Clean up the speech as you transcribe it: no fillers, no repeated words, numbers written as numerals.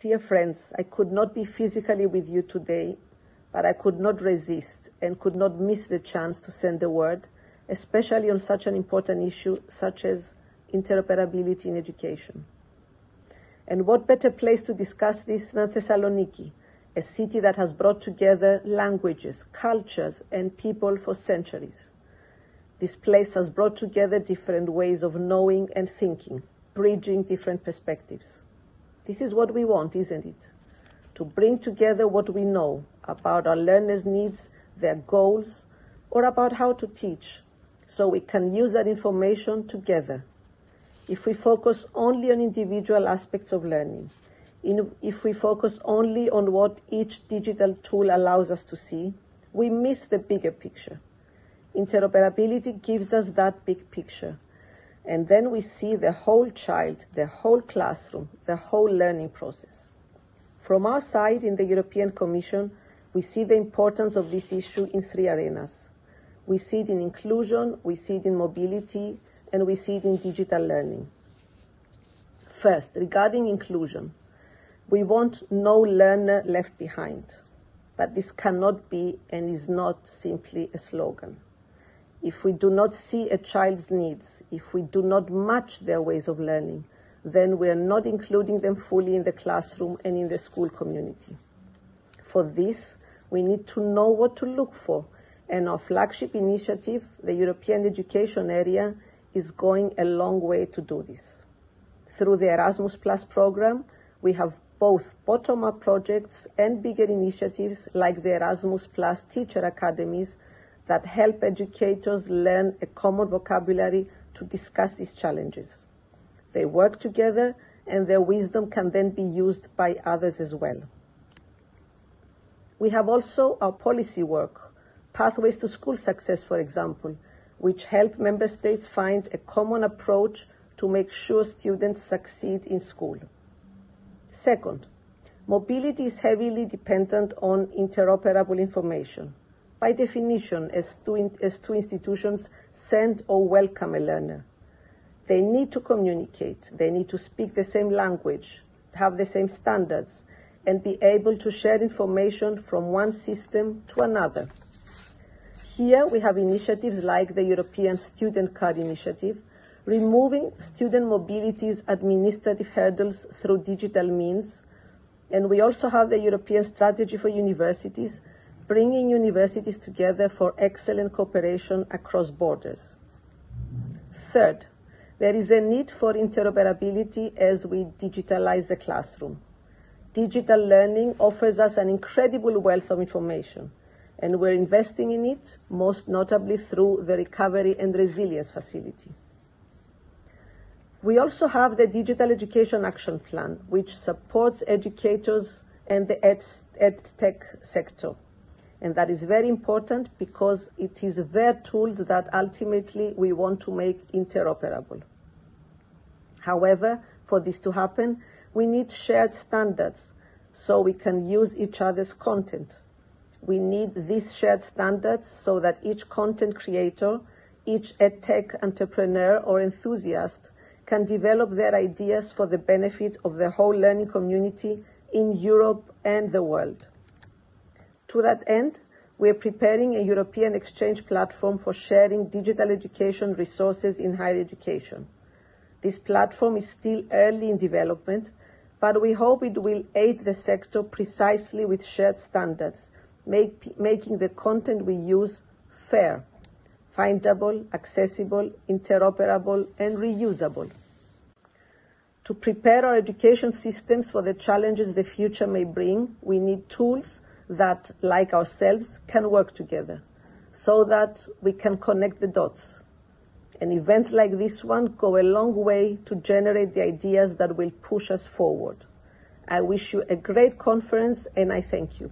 Dear friends, I could not be physically with you today, but I could not resist and could not miss the chance to send a word, especially on such an important issue such as interoperability in education. And what better place to discuss this than Thessaloniki, a city that has brought together languages, cultures, and people for centuries. This place has brought together different ways of knowing and thinking, bridging different perspectives. This is what we want, isn't it? To bring together what we know about our learners' needs, their goals, or about how to teach, so we can use that information together. If we focus only on individual aspects of learning, if we focus only on what each digital tool allows us to see, we miss the bigger picture. Interoperability gives us that big picture. And then we see the whole child, the whole classroom, the whole learning process. From our side in the European Commission, we see the importance of this issue in three arenas. We see it in inclusion, we see it in mobility, and we see it in digital learning. First, regarding inclusion, we want no learner left behind, but this cannot be and is not simply a slogan. If we do not see a child's needs, if we do not match their ways of learning, then we are not including them fully in the classroom and in the school community. For this, we need to know what to look for, and our flagship initiative, the European Education Area, is going a long way to do this. Through the Erasmus Plus program, we have both bottom-up projects and bigger initiatives like the Erasmus Plus Teacher Academies that help educators learn a common vocabulary to discuss these challenges. They work together and their wisdom can then be used by others as well. We have also our policy work, Pathways to School Success, for example, which help member states find a common approach to make sure students succeed in school. Second, mobility is heavily dependent on interoperable information. By definition, as two institutions send or welcome a learner, they need to communicate, they need to speak the same language, have the same standards, and be able to share information from one system to another. Here we have initiatives like the European Student Card Initiative, removing student mobility's administrative hurdles through digital means. And we also have the European Strategy for Universities, bringing universities together for excellent cooperation across borders. Third, there is a need for interoperability as we digitalize the classroom. Digital learning offers us an incredible wealth of information, and we're investing in it, most notably through the Recovery and Resilience Facility. We also have the Digital Education Action Plan, which supports educators and the EdTech sector. And that is very important because it is their tools that ultimately we want to make interoperable. However, for this to happen, we need shared standards so we can use each other's content. We need these shared standards so that each content creator, each EdTech entrepreneur or enthusiast can develop their ideas for the benefit of the whole learning community in Europe and the world. To that end, we are preparing a European exchange platform for sharing digital education resources in higher education. This platform is still early in development, but we hope it will aid the sector precisely with shared standards, making the content we use fair, findable, accessible, interoperable, and reusable. To prepare our education systems for the challenges the future may bring, we need tools that, like ourselves, can work together so that we can connect the dots. And events like this one go a long way to generate the ideas that will push us forward. I wish you a great conference and I thank you.